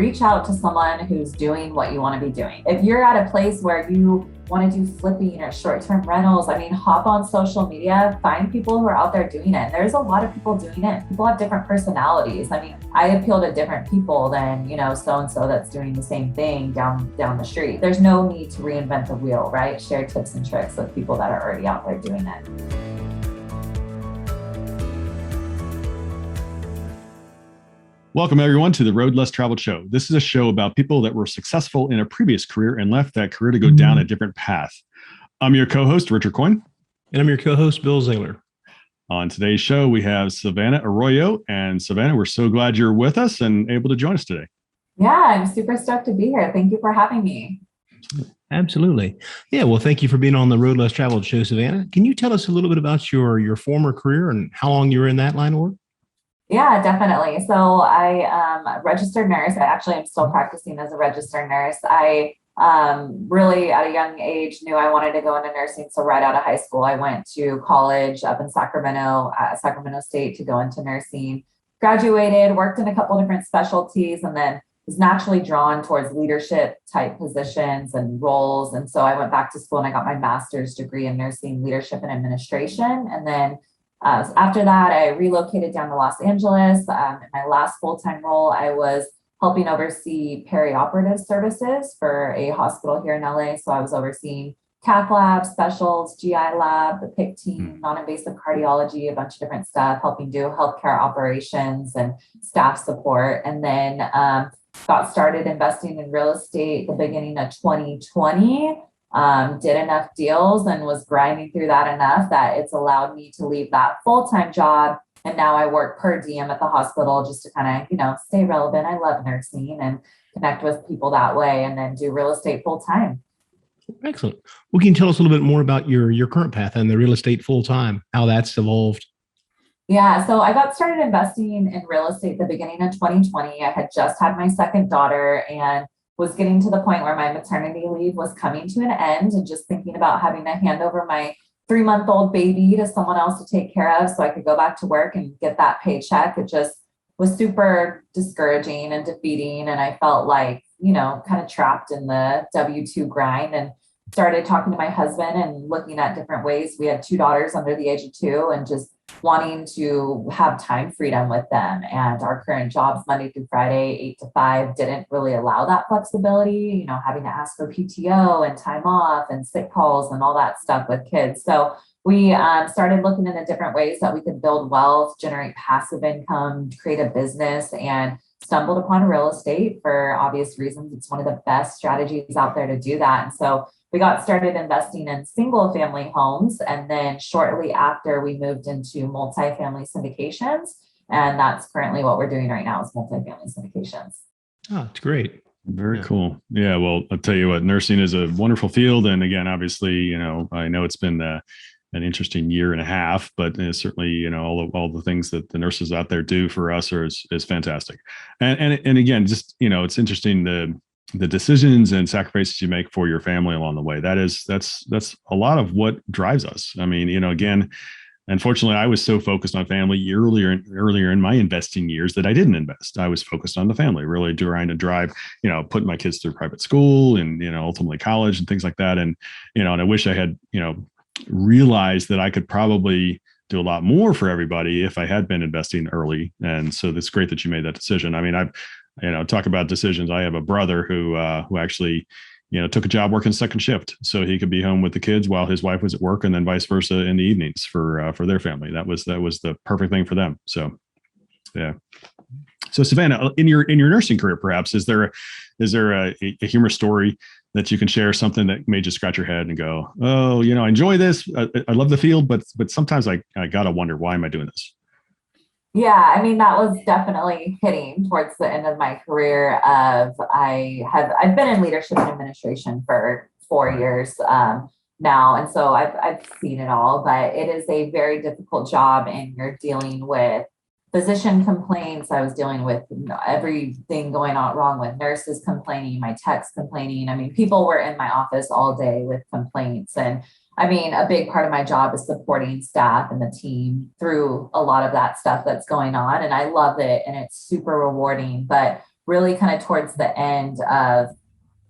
reach out to someone who's doing what you want to be doing. If you're at a place where you want to do flipping or short-term rentals, hop on social media, find people who are out there doing it. There's a lot of people doing it. People have different personalities. I appeal to different people than, so-and-so that's doing the same thing down the street. There's no need to reinvent the wheel, right? Share tips and tricks with people that are already out there doing it. Welcome, everyone, to the Road Less Traveled Show. This is a show about people that were successful in a previous career and left that career to go down a different path. I'm your co-host, Richard Coyne. And I'm your co-host, Bill Zahller. On today's show, we have Savannah Arroyo. And Savannah, we're so glad you're with us and able to join us today. Yeah, I'm super stoked to be here. Thank you for having me. Absolutely. Yeah, well, thank you for being on the Road Less Traveled Show, Savannah. Can you tell us a little bit about your former career and how long you were in that line of work? Yeah, definitely. So I am a registered nurse. I actually am still practicing as a registered nurse. I really at a young age knew I wanted to go into nursing. So right out of high school, I went to college up in Sacramento, Sacramento State to go into nursing. Graduated, worked in a couple different specialties, and then was naturally drawn towards leadership type positions and roles. And so I went back to school and I got my master's degree in nursing leadership and administration. And then after that, I relocated down to Los Angeles. In my last full-time role, I was helping oversee perioperative services for a hospital here in LA. So I was overseeing cath lab, specials, GI lab, the PIC team, non-invasive cardiology, a bunch of different stuff, helping do healthcare operations and staff support. And then got started investing in real estate at the beginning of 2020. Did enough deals and was grinding through that enough that it's allowed me to leave that full-time job. And now I work per diem at the hospital just to kind of, stay relevant. I love nursing and connect with people that way, and then do real estate full-time. Excellent. Well, can you tell us a little bit more about your current path and the real estate full-time, how that's evolved? Yeah, so I got started investing in real estate at the beginning of 2020. I had just had my second daughter and was getting to the point where my maternity leave was coming to an end, and just thinking about having to hand over my 3-month-old baby to someone else to take care of so I could go back to work and get that paycheck. It just was super discouraging and defeating. And I felt like, kind of trapped in the W-2 grind, and started talking to my husband and looking at different ways. We had 2 daughters under the age of 2, and just wanting to have time freedom with them. And our current jobs, Monday through Friday, 8 to 5, didn't really allow that flexibility, having to ask for PTO and time off and sick calls and all that stuff with kids. So we started looking into different ways that we could build wealth, generate passive income, create a business, and stumbled upon real estate for obvious reasons. It's one of the best strategies out there to do that. And so we got started investing in single family homes. And then shortly after, we moved into multifamily syndications. And that's currently what we're doing right now, is multifamily syndications. Oh, it's great. Very cool. Yeah. Well, I'll tell you what, nursing is a wonderful field. And again, obviously, I know it's been an interesting year and a half, but certainly, all the things that the nurses out there do for us is fantastic. And again, just, it's interesting, the decisions and sacrifices you make for your family along the way. That's a lot of what drives us. Again, unfortunately, I was so focused on family earlier in my investing years that I didn't invest. I was focused on the family, really trying to drive, putting my kids through private school and, ultimately college and things like that. And, and I wish I had, realized that I could probably do a lot more for everybody if I had been investing early. And so it's great that you made that decision. Talk about decisions. I have a brother who actually, took a job working second shift so he could be home with the kids while his wife was at work, and then vice versa in the evenings for their family. That was the perfect thing for them. So, yeah. So Savannah, in your nursing career, perhaps, is there a humorous story that you can share, something that made you scratch your head and go, oh, I enjoy this. I love the field, but sometimes I gotta wonder, why am I doing this? Yeah, that was definitely hitting towards the end of my career. I've been in leadership and administration for 4 years now, and so I've seen it all. But it is a very difficult job, and you're dealing with physician complaints. I was dealing with everything going on wrong with nurses complaining, my techs complaining. People were in my office all day with complaints, and a big part of my job is supporting staff and the team through a lot of that stuff that's going on. And I love it. And it's super rewarding. But really kind of towards the end of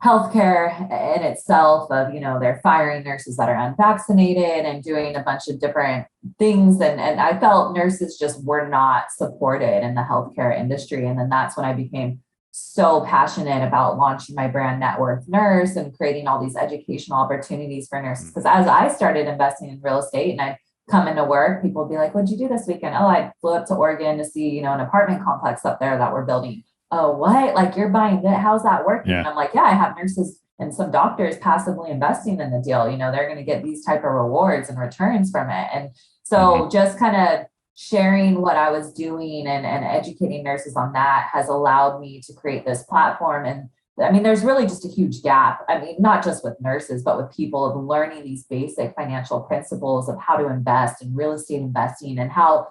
healthcare in itself of, they're firing nurses that are unvaccinated and doing a bunch of different things. And I felt nurses just were not supported in the healthcare industry. And then that's when I became so passionate about launching my brand Networth Nurse and creating all these educational opportunities for nurses. Because as I started investing in real estate and I'd come into work, people would be like, what'd you do this weekend? Oh, I flew up to Oregon to see, an apartment complex up there that we're building. Oh, what? Like, you're buying that? How's that working? Yeah. And I'm like, yeah, I have nurses and some doctors passively investing in the deal. They're going to get these type of rewards and returns from it. And so just kind of sharing what I was doing and educating nurses on that has allowed me to create this platform. And I mean, there's really just a huge gap. I mean, not just with nurses, but with people of learning these basic financial principles of how to invest in real estate investing and how,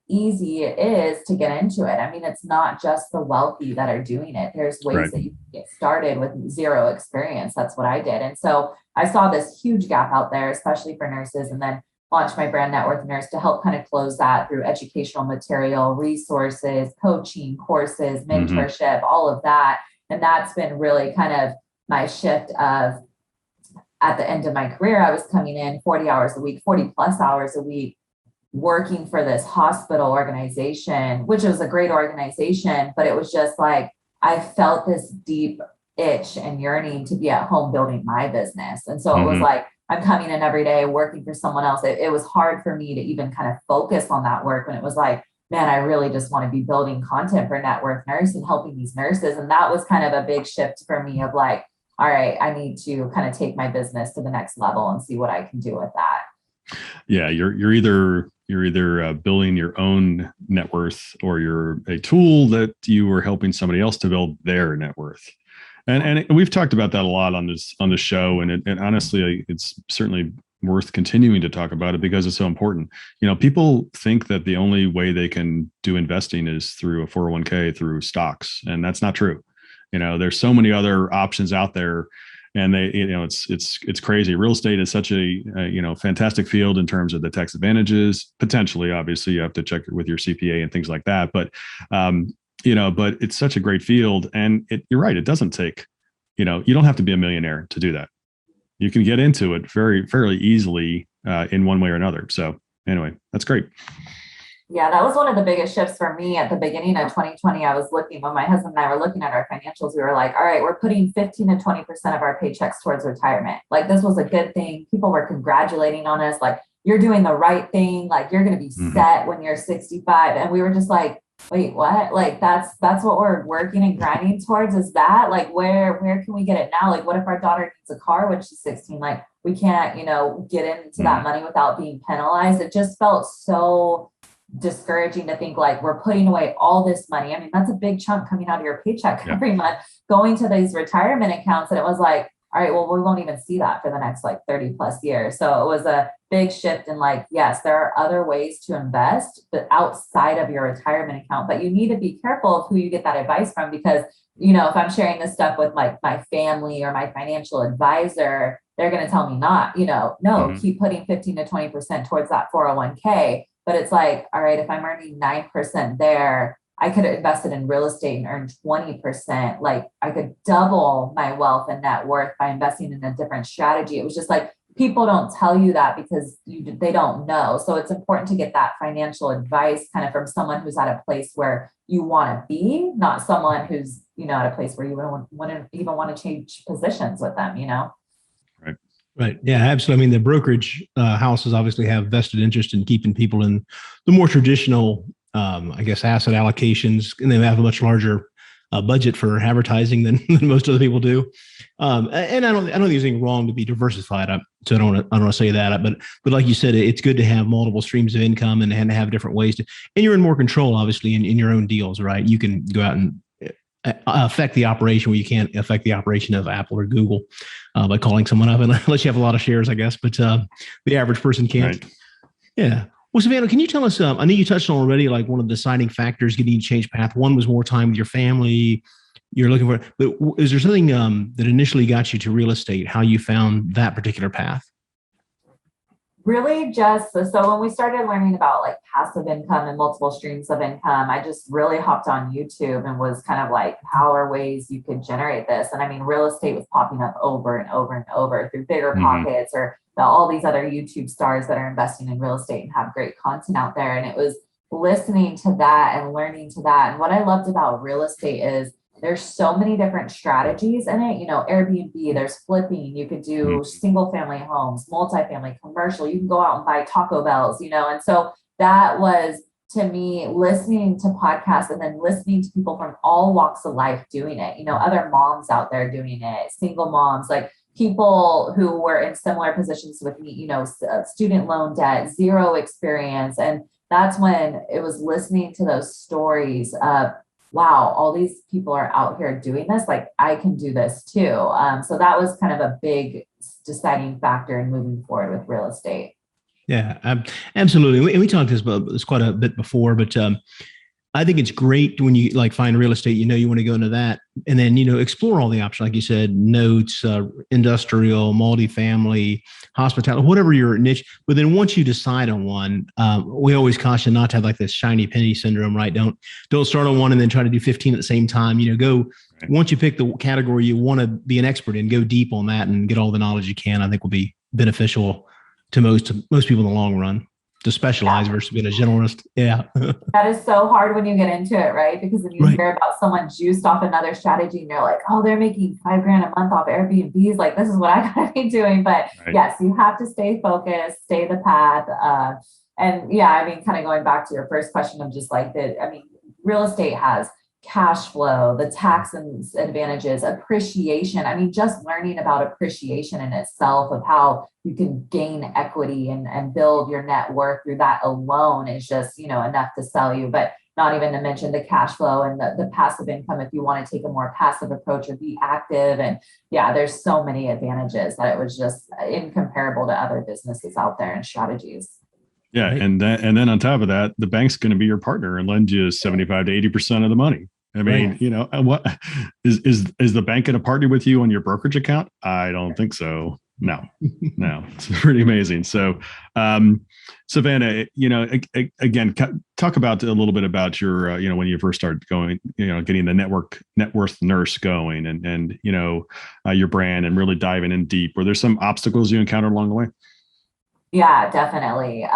easy it is to get into it. I mean, it's not just the wealthy that are doing it. There's ways that you can get started with zero experience. That's what I did. And so I saw this huge gap out there, especially for nurses, and then launched my brand Networth Nurse to help kind of close that through educational material, resources, coaching, courses, mentorship, all of that. And that's been really kind of my shift of at the end of my career, I was coming in 40 hours a week, 40 plus hours a week, working for this hospital organization, which was a great organization, but it was just like, I felt this deep itch and yearning to be at home building my business. And so it was like, I'm coming in every day working for someone else. It was hard for me to even kind of focus on that work when it was like, man, I really just want to be building content for Networth Nurse and helping these nurses. And that was kind of a big shift for me of like, all right, I need to kind of take my business to the next level and see what I can do with that. Yeah, you're either building your own net worth or you're a tool that you are helping somebody else to build their net worth. And we've talked about that a lot on this show. And honestly, it's certainly worth continuing to talk about it because it's so important. People think that the only way they can do investing is through a 401k, through stocks. And that's not true. There's so many other options out there. And they, it's crazy. Real estate is such a fantastic field in terms of the tax advantages. Potentially, obviously, you have to check it with your CPA and things like that. But but it's such a great field, and you're right. It doesn't take, you don't have to be a millionaire to do that. You can get into it fairly easily in one way or another. So anyway, that's great. Yeah, that was one of the biggest shifts for me at the beginning of 2020. I was looking, when my husband and I were looking at our financials, we were like, all right, we're putting 15 to 20% of our paychecks towards retirement. Like, this was a good thing. People were congratulating on us. Like, you're doing the right thing. Like, you're going to be set when you're 65. And we were just like, wait, what? Like, that's what we're working and grinding towards, is that? Like, where can we get it now? Like, what if our daughter needs a car when she's 16? Like, we can't, get into that money without being penalized. It just felt so discouraging to think like we're putting away all this money. I mean, that's a big chunk coming out of your paycheck every month going to these retirement accounts. And it was like, all right, well, we won't even see that for the next like 30 plus years. So it was a big shift in like, yes, there are other ways to invest, but outside of your retirement account, but you need to be careful of who you get that advice from, because, if I'm sharing this stuff with like my family or my financial advisor, they're going to tell me not, no, keep putting 15 to 20% towards that 401k. But it's like, all right, if I'm earning 9% there, I could have invested in real estate and earned 20%. Like, I could double my wealth and net worth by investing in a different strategy. It was just like, people don't tell you that because they don't know. So it's important to get that financial advice kind of from someone who's at a place where you want to be, not someone who's, at a place where you wouldn't even want to change positions with them, Right. Yeah, absolutely. I mean, the brokerage houses obviously have vested interest in keeping people in the more traditional, asset allocations, and they have a much larger budget for advertising than most other people do. And I don't think there's anything wrong to be diversified. So I don't want to say that, but like you said, it's good to have multiple streams of income and to have different ways to, and you're in more control, obviously, in your own deals, right? You can go out and affect the operation where you can't affect the operation of Apple or Google by calling someone up, unless you have a lot of shares, I guess. But the average person can't. Right. Yeah. Well, Savannah, can you tell us? I know you touched on already, like one of the deciding factors getting you to change path. One was more time with your family. You're looking for, but is there something that initially got you to real estate? How you found that particular path? Really just so when we started learning about like passive income and multiple streams of income, I just really hopped on YouTube and was kind of like, how are ways you could generate this? And I mean, real estate was popping up over and over and over through Bigger Pockets or all these other YouTube stars that are investing in real estate and have great content out there. And it was listening to that and learning to that. And what I loved about real estate is there's so many different strategies in it. You know, Airbnb, there's flipping, you could do single family homes, multifamily, commercial, you can go out and buy Taco Bells, you know. And so that was, to me, listening to podcasts and then listening to people from all walks of life doing it, you know, other moms out there doing it, single moms, like people who were in similar positions with me, you know, student loan debt, zero experience. And that's when it was listening to those stories of, wow, all these people are out here doing this. Like I can do this too. So that was kind of a big deciding factor in moving forward with real estate. Yeah, absolutely. And we talked about this quite a bit before, but I think it's great when you like find real estate, you know, you want to go into that and then, you know, explore all the options. Like you said, notes, industrial, multifamily, hospitality, whatever your niche. But then once you decide on one, we always caution not to have like this shiny penny syndrome, right? Don't start on one and then try to do 15 at the same time. You know, go once you pick the category you want to be an expert in, go deep on that and get all the knowledge you can. I think will be beneficial to most people in the long run. To specialize versus being a generalist. Yeah. That is so hard when you get into it, right? Because when you hear about someone juiced off another strategy and you're like, oh, they're making $5,000 a month off Airbnbs. Like, this is what I gotta be doing. But yes, you have to stay focused, stay the path. And yeah, I mean, kind of going back to your first question of just like real estate has cash flow, the tax advantages, appreciation. I mean, just learning about appreciation in itself of how you can gain equity and build your net worth through that alone is just, you know, enough to sell you. But not even to mention the cash flow and the passive income if you want to take a more passive approach or be active. And yeah, there's so many advantages that it was just incomparable to other businesses out there and strategies. Yeah. Right. And then on top of that, the bank's going to be your partner and lend you 75 to 80% of the money. I mean, you know, what is the bank going to partner with you on your brokerage account? I don't think so. No, it's pretty amazing. So, Savannah, you know, again, talk about a little bit about your, you know, when you first started going, you know, getting the Networth Nurse going and, you know, your brand and really diving in deep. Were there some obstacles you encountered along the way? Yeah, definitely.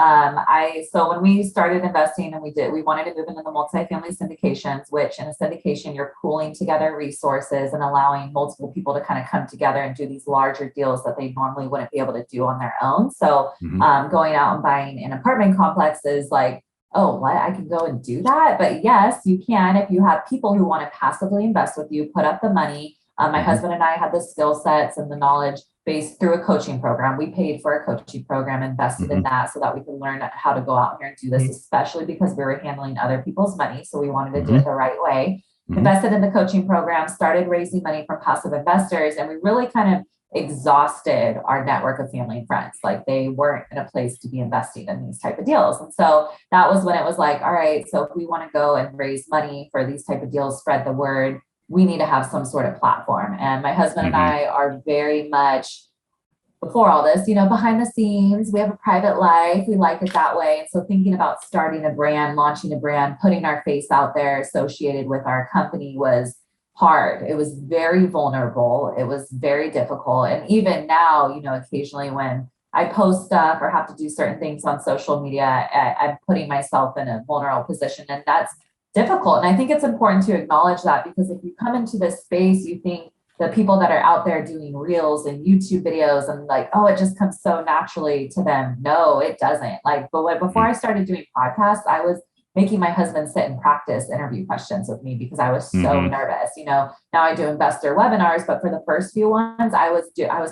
So when we started investing and we wanted to move into the multifamily syndications, which in a syndication, you're pooling together resources and allowing multiple people to kind of come together and do these larger deals that they normally wouldn't be able to do on their own. So going out and buying an apartment complex is like, oh, what? I can go and do that? But yes, you can if you have people who want to passively invest with you, put up the money. My husband and I had the skill sets and the knowledge based through a coaching program. We paid for a coaching program, invested in that so that we could learn how to go out here and do this, especially because we were handling other people's money. So we wanted to do it the right way. Invested in the coaching program, started raising money from passive investors, and we really kind of exhausted our network of family and friends. Like they weren't in a place to be investing in these type of deals. And so that was when it was like, all right, so if we want to go and raise money for these type of deals, spread the word, we need to have some sort of platform. And my husband and I are very much, before all this, you know, behind the scenes, we have a private life. We like it that way. And so thinking about starting a brand, launching a brand, putting our face out there associated with our company was hard. It was very vulnerable. It was very difficult. And even now, you know, occasionally when I post stuff or have to do certain things on social media, I'm putting myself in a vulnerable position. And that's difficult. And I think it's important to acknowledge that, because if you come into this space, you think the people that are out there doing reels and YouTube videos and like, oh, it just comes so naturally to them. No, it doesn't. Like, but before I started doing podcasts, I was making my husband sit and practice interview questions with me because I was so nervous. You know, now I do investor webinars, but for the first few ones, I was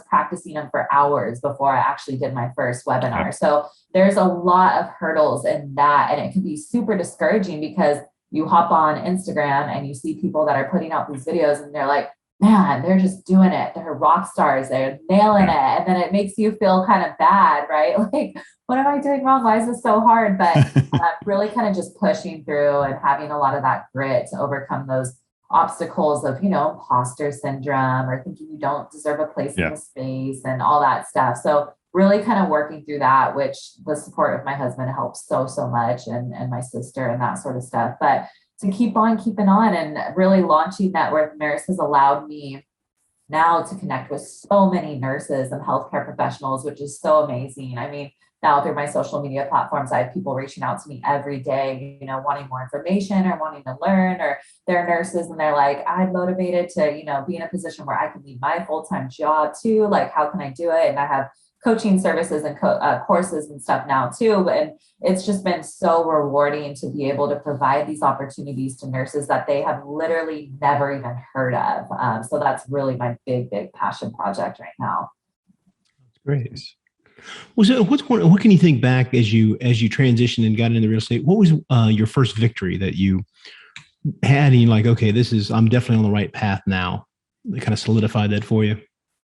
practicing them for hours before I actually did my first webinar. So there's a lot of hurdles in that, and it can be super discouraging because you hop on Instagram and you see people that are putting out these videos and they're like, man, they're just doing it. They're rock stars. They're nailing it. And then it makes you feel kind of bad, right? Like, what am I doing wrong? Why is this so hard? But really kind of just pushing through and having a lot of that grit to overcome those obstacles of, imposter syndrome or thinking you don't deserve a place in the space and all that stuff. So really kind of working through that, which the support of my husband helps so much, and my sister and that sort of stuff. But to keep on keeping on, and really launching Networth Nurse has allowed me now to connect with so many nurses and healthcare professionals, which is so amazing. I mean, now through my social media platforms, I have people reaching out to me every day, wanting more information or wanting to learn, or they're nurses and they're like, I'm motivated to, be in a position where I can leave my full-time job too. Like, how can I do it? And I have coaching services and courses and stuff now too. And it's just been so rewarding to be able to provide these opportunities to nurses that they have literally never even heard of. So that's really my big passion project right now. Great. Well, so what can you think back as you transitioned and got into real estate? What was your first victory that you had? And you're like, okay, I'm definitely on the right path now. They kind of solidified that for you.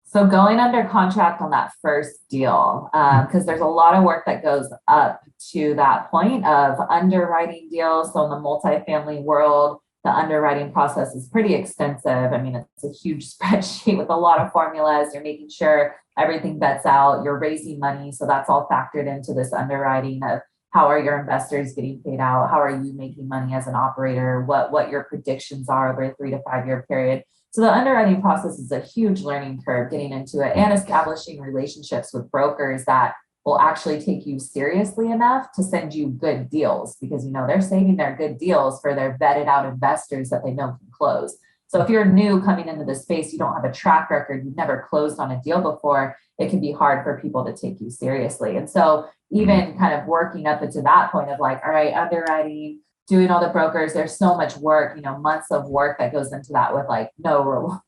So going under contract on that first deal, because there's a lot of work that goes up to that point of underwriting deals. So in the multifamily world, the underwriting process is pretty extensive. I mean, it's a huge spreadsheet with a lot of formulas. You're making sure everything vets out. You're raising money. So that's all factored into this underwriting of how are your investors getting paid out? How are you making money as an operator? What your predictions are over a 3 to 5 year period. So the underwriting process is a huge learning curve getting into it, and establishing relationships with brokers that will actually take you seriously enough to send you good deals, because, they're saving their good deals for their vetted out investors that they know can close. So if you're new coming into this space, you don't have a track record, you've never closed on a deal before, it can be hard for people to take you seriously. And so even kind of working up into that point of like, all right, underwriting, doing all the brokers, there's so much work, months of work that goes into that with like no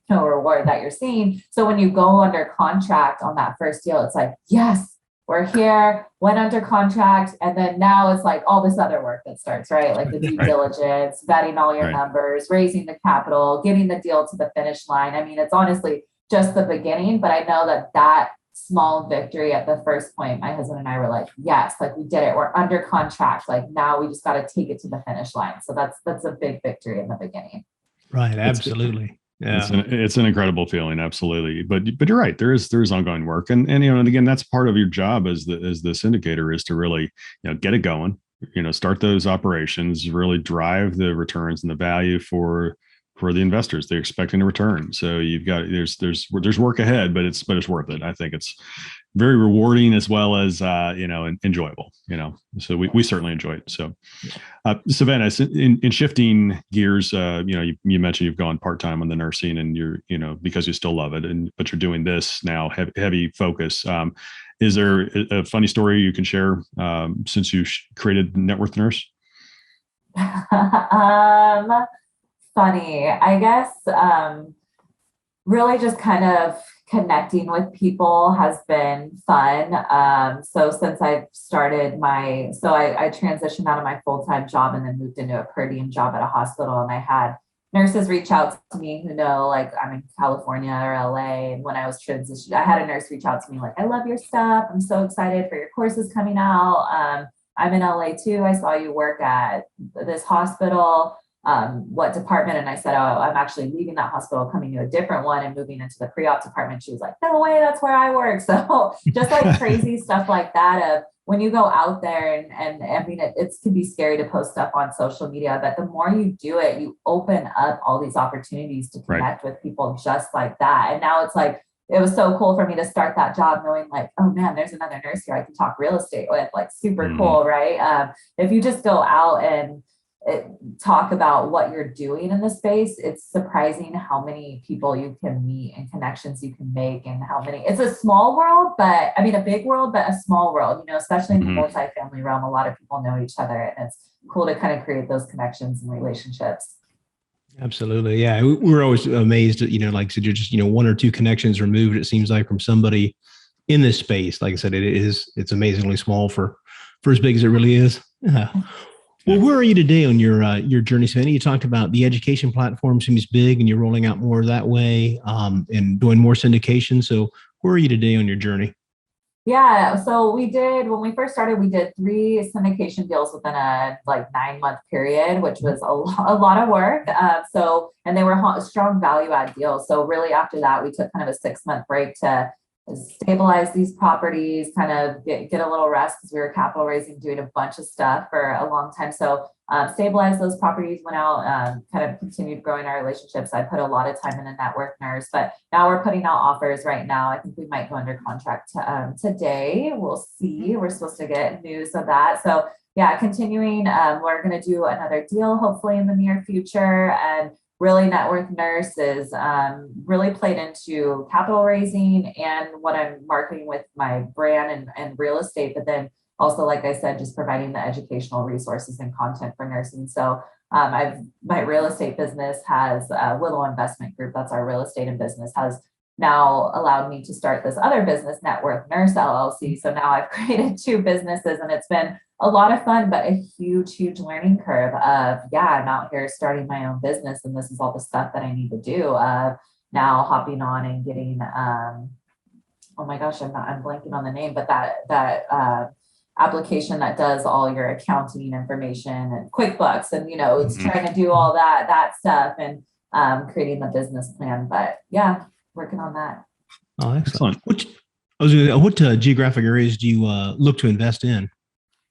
reward that you're seeing. So when you go under contract on that first deal, it's like, yes, we're here, went under contract. And then now it's like all this other work that starts, right? Like the due diligence, vetting all your numbers, raising the capital, getting the deal to the finish line. I mean, it's honestly just the beginning, but I know that small victory at the first point, my husband and I were like, yes, like we did it. We're under contract. Like now we just got to take it to the finish line. So that's a big victory in the beginning. Right. Absolutely. Yeah. It's an incredible feeling. Absolutely. But you're right. There is ongoing work. And again, that's part of your job as the syndicator is to really, get it going, start those operations, really drive the returns and the value for the investors. They're expecting a return. So you've got, there's work ahead, but it's worth it. I think it's very rewarding as well as, enjoyable, so we certainly enjoy it. So, Savannah, in shifting gears, you mentioned you've gone part-time on the nursing and you're, because you still love it, but you're doing this now, heavy focus. Is there a funny story you can share since you created Networth Nurse? Funny, I guess, really just kind of connecting with people has been fun. So since I've started I transitioned out of my full-time job and then moved into a per diem job at a hospital. And I had nurses reach out to me who know, like, I'm in California or LA. And when I was transitioning, I had a nurse reach out to me like, I love your stuff. I'm so excited for your courses coming out. I'm in LA too. I saw you work at this hospital. What department? And I said, oh, I'm actually leaving that hospital, coming to a different one and moving into the pre-op department. She was like, no way, that's where I work. So just like crazy stuff like that of when you go out there and I mean, it can be scary to post stuff on social media, but the more you do it, you open up all these opportunities to connect with people just like that. And now it's like, it was so cool for me to start that job knowing like, oh man, there's another nurse here I can talk real estate with, like super cool, right? If you just go out and talk about what you're doing in the space, it's surprising how many people you can meet and connections you can make, and how many, it's a small world, but I mean a big world, but a small world, especially in the multifamily realm, a lot of people know each other, and it's cool to kind of create those connections and relationships. Absolutely. Yeah. We're always amazed at, like I said, you're just, 1 or 2 connections removed, it seems like, from somebody in this space. Like I said, it's amazingly small for as big as it really is. Yeah. Well, where are you today on your journey, Savannah? You talked about the education platform seems big and you're rolling out more that way and doing more syndication. So where are you today on your journey? Yeah, so we did, when we first started, we did 3 syndication deals within a like 9-month period, which was a lot of work. And they were strong value add deals. So really after that, we took kind of a 6-month break to stabilize these properties, kind of get a little rest because we were capital raising, doing a bunch of stuff for a long time. So stabilize those properties, went out, kind of continued growing our relationships. I put a lot of time in a Networth Nurse, but now we're putting out offers right now. I think we might go under contract today. We'll see. We're supposed to get news of that. So yeah, continuing. We're going to do another deal hopefully in the near future. And really Networth Nurse is really played into capital raising and what I'm marketing with my brand and real estate, but then also, like I said, just providing the educational resources and content for nursing. So my real estate business has Willow Investment Group. That's our real estate and business has now allowed me to start this other business, Networth Nurse LLC. So now I've created 2 businesses and it's been a lot of fun, but a huge learning curve of, I'm out here starting my own business and this is all the stuff that I need to do. Now hopping on and getting, oh my gosh, I'm blanking on the name, but that application that does all your accounting information and QuickBooks and, it's trying to do all that stuff and creating the business plan, but yeah, working on that. Oh, excellent. What geographic areas do you look to invest in?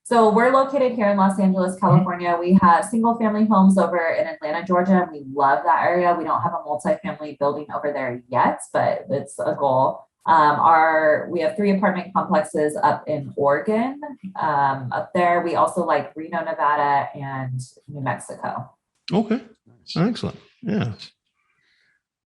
So we're located here in Los Angeles, California. We have single family homes over in Atlanta, Georgia, and we love that area. We don't have a multifamily building over there yet, but it's a goal. We have 3 apartment complexes up in Oregon, up there. We also like Reno, Nevada and New Mexico. Okay. Excellent. Yeah.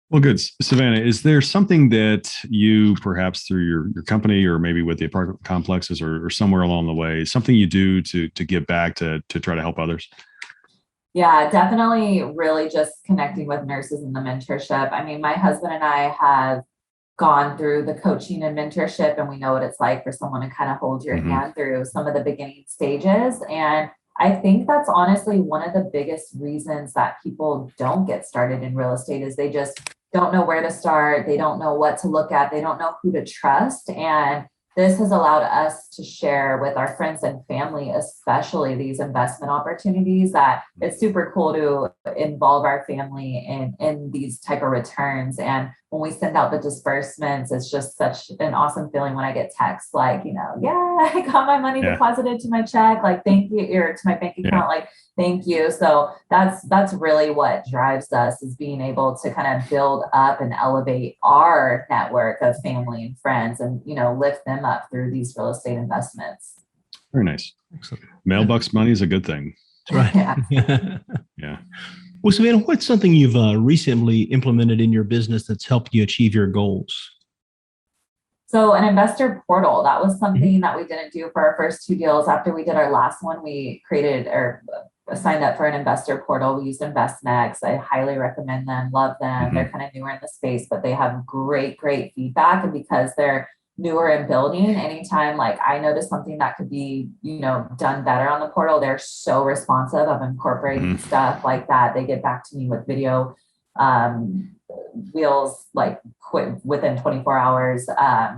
Well, good. Savannah, is there something that you perhaps through your company or maybe with the apartment complexes or somewhere along the way, something you do to give back to try to help others? Yeah, definitely really just connecting with nurses and the mentorship. I mean, my husband and I have gone through the coaching and mentorship and we know what it's like for someone to kind of hold your hand through some of the beginning stages. And I think that's honestly one of the biggest reasons that people don't get started in real estate is they just don't know where to start. They don't know what to look at. They don't know who to trust. And this has allowed us to share with our friends and family, especially these investment opportunities, that it's super cool to involve our family in these type of returns. And when we send out the disbursements, it's just such an awesome feeling when I get texts like, I got my money deposited to my check, like, thank you, or to my bank account, like, thank you. So that's really what drives us, is being able to kind of build up and elevate our network of family and friends and, lift them up through these real estate investments. Very nice. Excellent. Mailbox money is a good thing. That's right. Yeah. Well, Savannah, what's something you've recently implemented in your business that's helped you achieve your goals? So an investor portal, that was something that we didn't do for our first 2 deals. After we did our last one, we created or signed up for an investor portal. We used InvestNext. I highly recommend them, love them. They're kind of newer in the space, but they have great feedback. And because they're newer in building, anytime like I notice something that could be, done better on the portal, they're so responsive of incorporating stuff like that. They get back to me with video wheels like quick within 24 hours.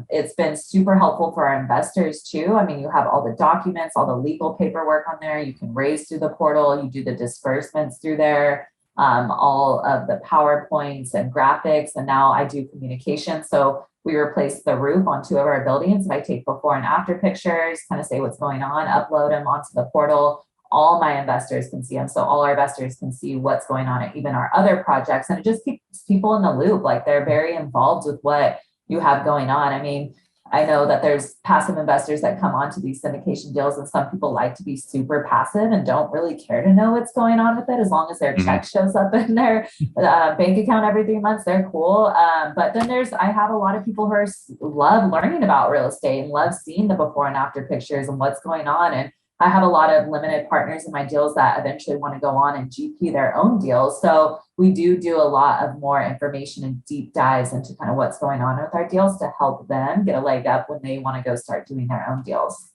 It's been super helpful for our investors too. I mean, you have all the documents, all the legal paperwork on there. You can raise through the portal. You do the disbursements through there. All of the PowerPoints and graphics. And now I do communication. So we replaced the roof on 2 of our buildings. And I take before and after pictures, kind of say what's going on, upload them onto the portal. All my investors can see them. So all our investors can see what's going on at even our other projects. And it just keeps people in the loop. Like they're very involved with what you have going on. I mean, I know that there's passive investors that come onto these syndication deals, and some people like to be super passive and don't really care to know what's going on with it. As long as their check shows up in their bank account every 3 months, they're cool. But then I have a lot of people who love learning about real estate and love seeing the before and after pictures and what's going on. And I have a lot of limited partners in my deals that eventually want to go on and GP their own deals. So we do a lot of more information and deep dives into kind of what's going on with our deals to help them get a leg up when they want to go start doing their own deals.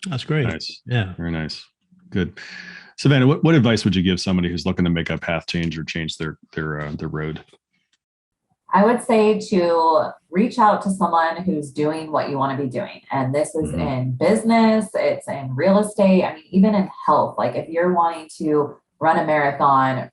That's great. Nice. Yeah. Very nice. Good. Savannah, what advice would you give somebody who's looking to make a path change or change their road? I would say to reach out to someone who's doing what you want to be doing. And this is in business, it's in real estate. I mean, even in health, like if you're wanting to run a marathon,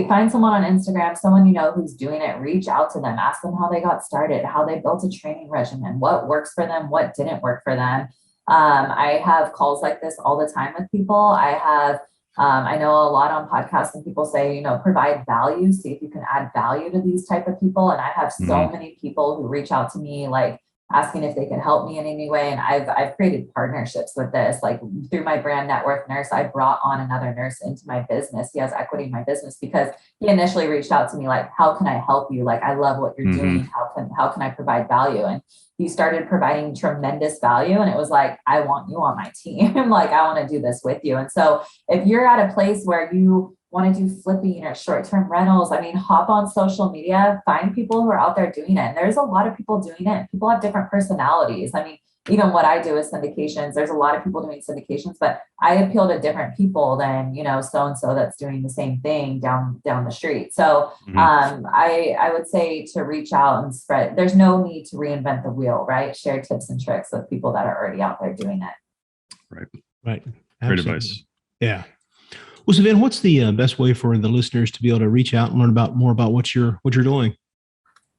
find someone on Instagram, someone you know who's doing it, reach out to them, ask them how they got started, how they built a training regimen, what works for them, what didn't work for them. I have calls like this all the time with people. I know a lot on podcasts and people say, provide value, see if you can add value to these type of people. And I have so many people who reach out to me, like asking if they can help me in any way. And I've created partnerships with this, like through my brand Networth Nurse. I brought on another nurse into my business. He has equity in my business because he initially reached out to me like, how can I help you? Like, I love what you're doing. How can I provide value? And he started providing tremendous value. And it was like, I want you on my team. Like, I want to do this with you. And so if you're at a place where you want to do flipping or short-term rentals, I mean, hop on social media, find people who are out there doing it. And there's a lot of people doing it. People have different personalities. I mean, even what I do is syndications. There's a lot of people doing syndications, but I appeal to different people than, so-and-so that's doing the same thing down the street. So I would say to reach out and spread. There's no need to reinvent the wheel, right? Share tips and tricks with people that are already out there doing it. Right. Great advice. Yeah. Well, Savannah, what's the best way for the listeners to be able to reach out and learn more about what you're doing?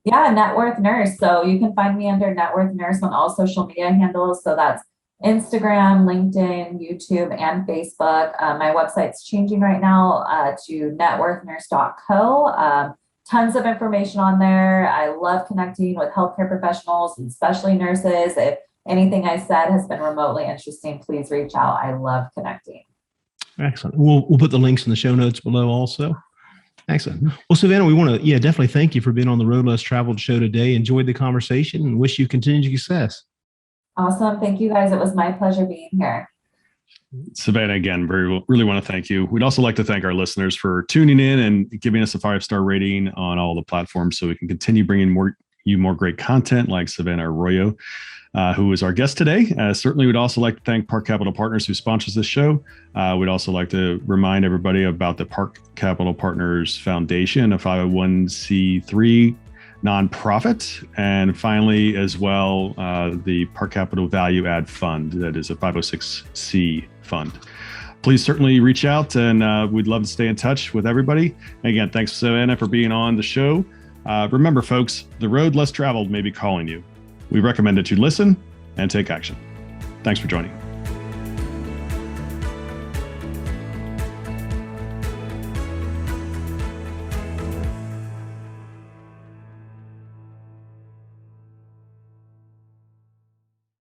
Yeah, Networth Nurse. So you can find me under Networth Nurse on all social media handles. So that's Instagram, LinkedIn, YouTube, and Facebook. My website's changing right now to networthnurse.co. Tons of information on there. I love connecting with healthcare professionals, especially nurses. If anything I said has been remotely interesting, please reach out. I love connecting. Excellent. We'll put the links in the show notes below also. Excellent. Well, Savannah, we want to, definitely thank you for being on the Road Less Traveled show today. Enjoyed the conversation and wish you continued success. Awesome. Thank you, guys. It was my pleasure being here. Savannah, again, really want to thank you. We'd also like to thank our listeners for tuning in and giving us a 5-star rating on all the platforms so we can continue bringing more great content like Savannah Arroyo, who is our guest today. Certainly, we'd also like to thank Park Capital Partners, who sponsors this show. We'd also like to remind everybody about the Park Capital Partners Foundation, a 501c3 nonprofit. And finally, as well, the Park Capital Value Add Fund, that is a 506c fund. Please certainly reach out, and we'd love to stay in touch with everybody. Again, thanks, Savannah, for being on the show. Remember, folks, the road less traveled may be calling you. We recommend that you listen and take action. Thanks for joining.